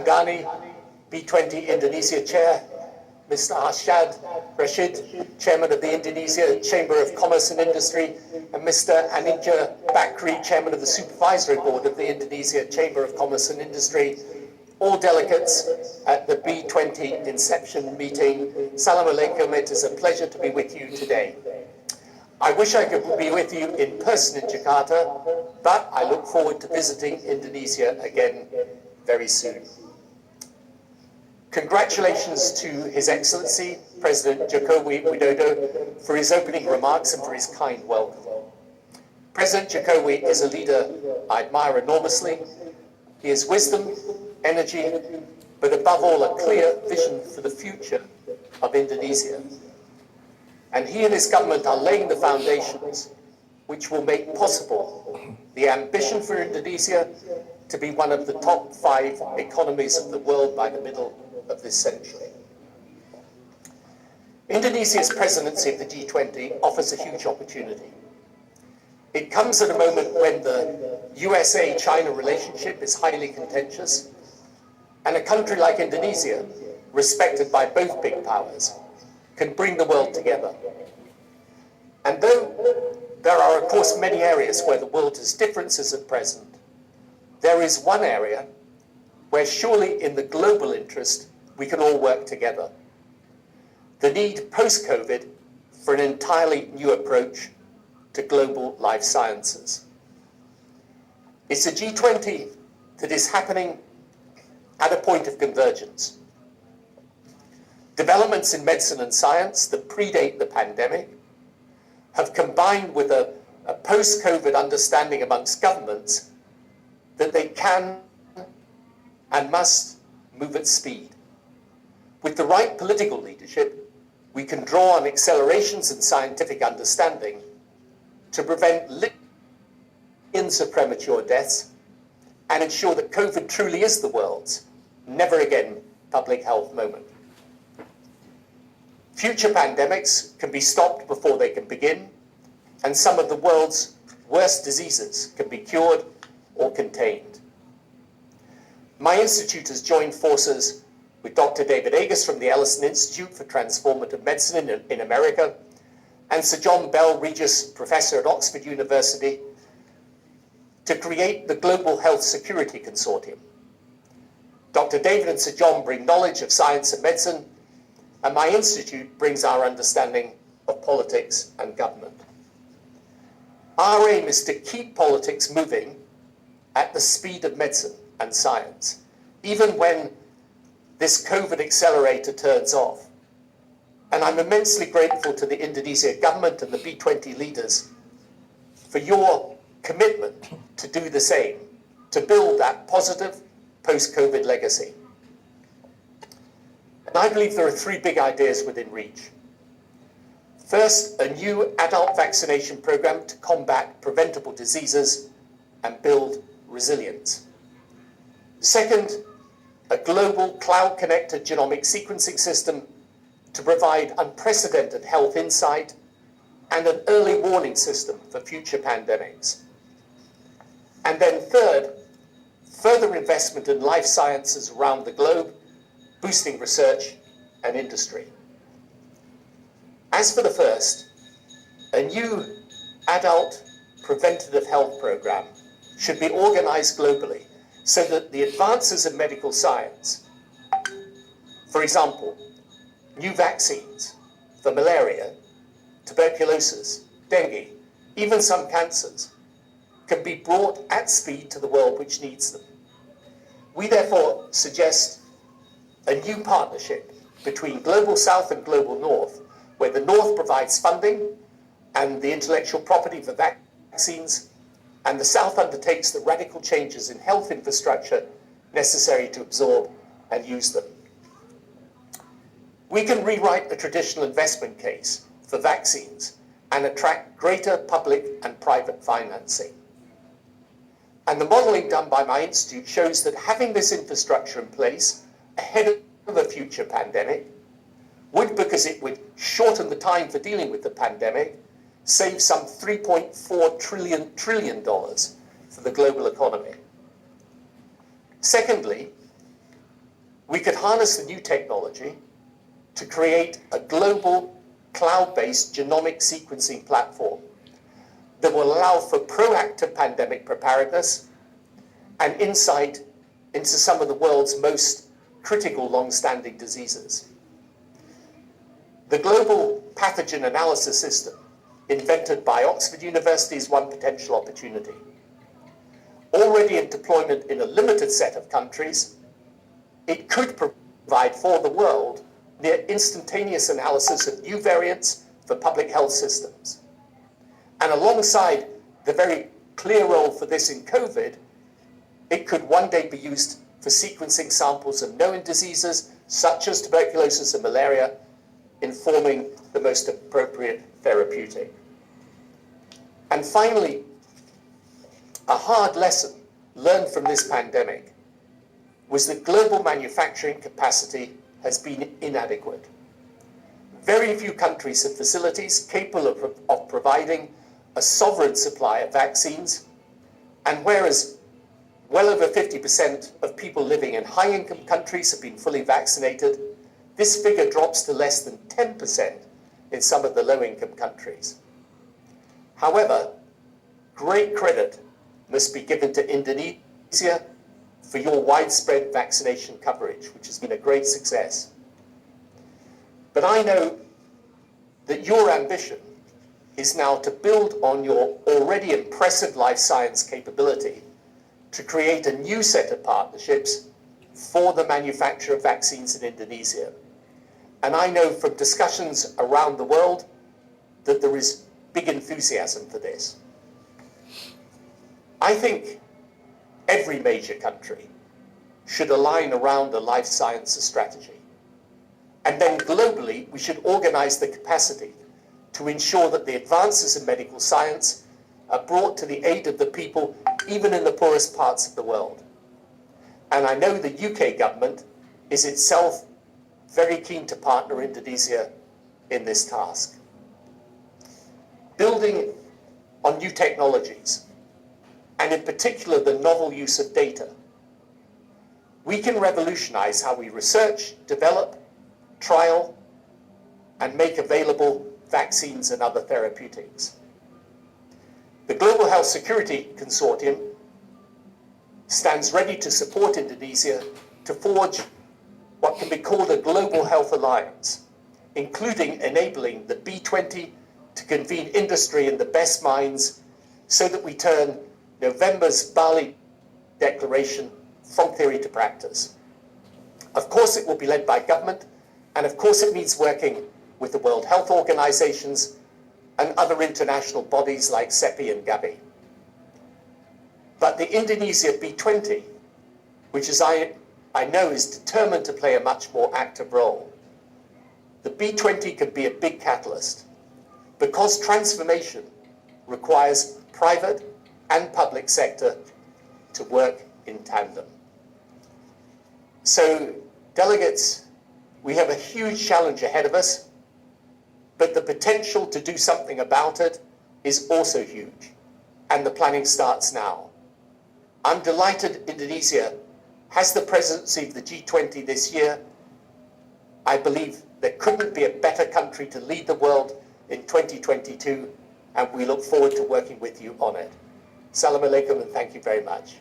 Bongani, B20 Indonesia Chair, Mr. Arshad Rashid, Chairman of the Indonesia Chamber of Commerce and Industry, and Mr. Anija Bakri, Chairman of the Supervisory Board of the Indonesia Chamber of Commerce and Industry, all delegates at the B20 Inception meeting. Salam alaikum, it is a pleasure to be with you today. I wish I could be with you in person in Jakarta, but I look forward to visiting Indonesia again very soon. Congratulations to His Excellency, President Joko Widodo, for his opening remarks and for his kind welcome. President Jokowi is a leader I admire enormously. He has wisdom, energy, but above all, a clear vision for the future of Indonesia. And he and his government are laying the foundations which will make possible the ambition for Indonesia to be one of the top 5 economies of the world by the middle of this century. Indonesia's presidency of the G20 offers a huge opportunity. It comes at a moment when the USA-China relationship is highly contentious, and a country like Indonesia, respected by both big powers, can bring the world together. And though there are, of course, many areas where the world has differences at present, there is one area where surely in the global interest we can all work together. The need post-COVID for an entirely new approach to global life sciences. It's a G20 that is happening at a point of convergence. Developments in medicine and science that predate the pandemic have combined with a post-COVID understanding amongst governments that they can and must move at speed. With the right political leadership, we can draw on accelerations in scientific understanding to prevent millions of premature deaths and ensure that COVID truly is the world's never again public health moment. Future pandemics can be stopped before they can begin, and some of the world's worst diseases can be cured or contained. My institute has joined forces with Dr. David Agus from the Ellison Institute for Transformative Medicine in America, and Sir John Bell, Regius Professor at Oxford University, to create the Global Health Security Consortium. Dr. David and Sir John bring knowledge of science and medicine, and my institute brings our understanding of politics and government. Our aim is to keep politics moving at the speed of medicine and science, even when this COVID accelerator turns off. And I'm immensely grateful to the Indonesia government and the B20 leaders for your commitment to do the same, to build that positive post-COVID legacy. And I believe there are 3 big ideas within reach. First, a new adult vaccination program to combat preventable diseases and build resilience. Second, a global cloud-connected genomic sequencing system to provide unprecedented health insight and an early warning system for future pandemics. And then third, further investment in life sciences around the globe, boosting research and industry. As for the first, a new adult preventative health program should be organized globally so that the advances in medical science, for example, new vaccines for malaria, tuberculosis, dengue, even some cancers, can be brought at speed to the world which needs them. We therefore suggest a new partnership between Global South and Global North, where the North provides funding and the intellectual property for vaccines, and the South undertakes the radical changes in health infrastructure necessary to absorb and use them. We can rewrite the traditional investment case for vaccines and attract greater public and private financing. And the modeling done by my institute shows that having this infrastructure in place ahead of a future pandemic would, because it would shorten the time for dealing with the pandemic, save some $3.4 trillion for the global economy. Secondly, We could harness the new technology to create a global cloud-based genomic sequencing platform that will allow for proactive pandemic preparedness and insight into some of the world's most critical long-standing diseases. The global pathogen analysis system invented by Oxford University is one potential opportunity. Already in deployment in a limited set of countries, it could provide for the world near instantaneous analysis of new variants for public health systems. And alongside the very clear role for this in COVID, it could one day be used for sequencing samples of known diseases such as tuberculosis and malaria, informing the most appropriate therapeutic. And finally, a hard lesson learned from this pandemic was that global manufacturing capacity has been inadequate. Very few countries have facilities capable of providing a sovereign supply of vaccines, and whereas well over 50% of people living in high-income countries have been fully vaccinated, this figure drops to less than 10% in some of the low-income countries. However, great credit must be given to Indonesia for your widespread vaccination coverage, which has been a great success. But I know that your ambition is now to build on your already impressive life science capability to create a new set of partnerships for the manufacture of vaccines in Indonesia. And I know from discussions around the world that there is big enthusiasm for this. I think every major country should align around a life sciences strategy. And then globally, we should organize the capacity to ensure that the advances in medical science are brought to the aid of the people, even in the poorest parts of the world. And I know the UK government is itself very keen to partner Indonesia in this task. Building on new technologies, and in particular the novel use of data, we can revolutionize how we research, develop, trial, and make available vaccines and other therapeutics. The Global Health Security Consortium stands ready to support Indonesia to forge what can be called a global health alliance, including enabling the B20 to convene industry and the best minds so that we turn November's Bali Declaration from theory to practice. Of course, it will be led by government, and of course it means working with the World Health Organizations and other international bodies like CEPI and Gavi. But the Indonesia B20, which as I know is determined to play a much more active role, the B20 can be a big catalyst because transformation requires private and public sector to work in tandem. So, delegates, we have a huge challenge ahead of us, but the potential to do something about it is also huge, and the planning starts now. I'm delighted Indonesia has the presidency of the G20 this year. I believe there couldn't be a better country to lead the world in 2022, and we look forward to working with you on it. Salam alaikum, and thank you very much.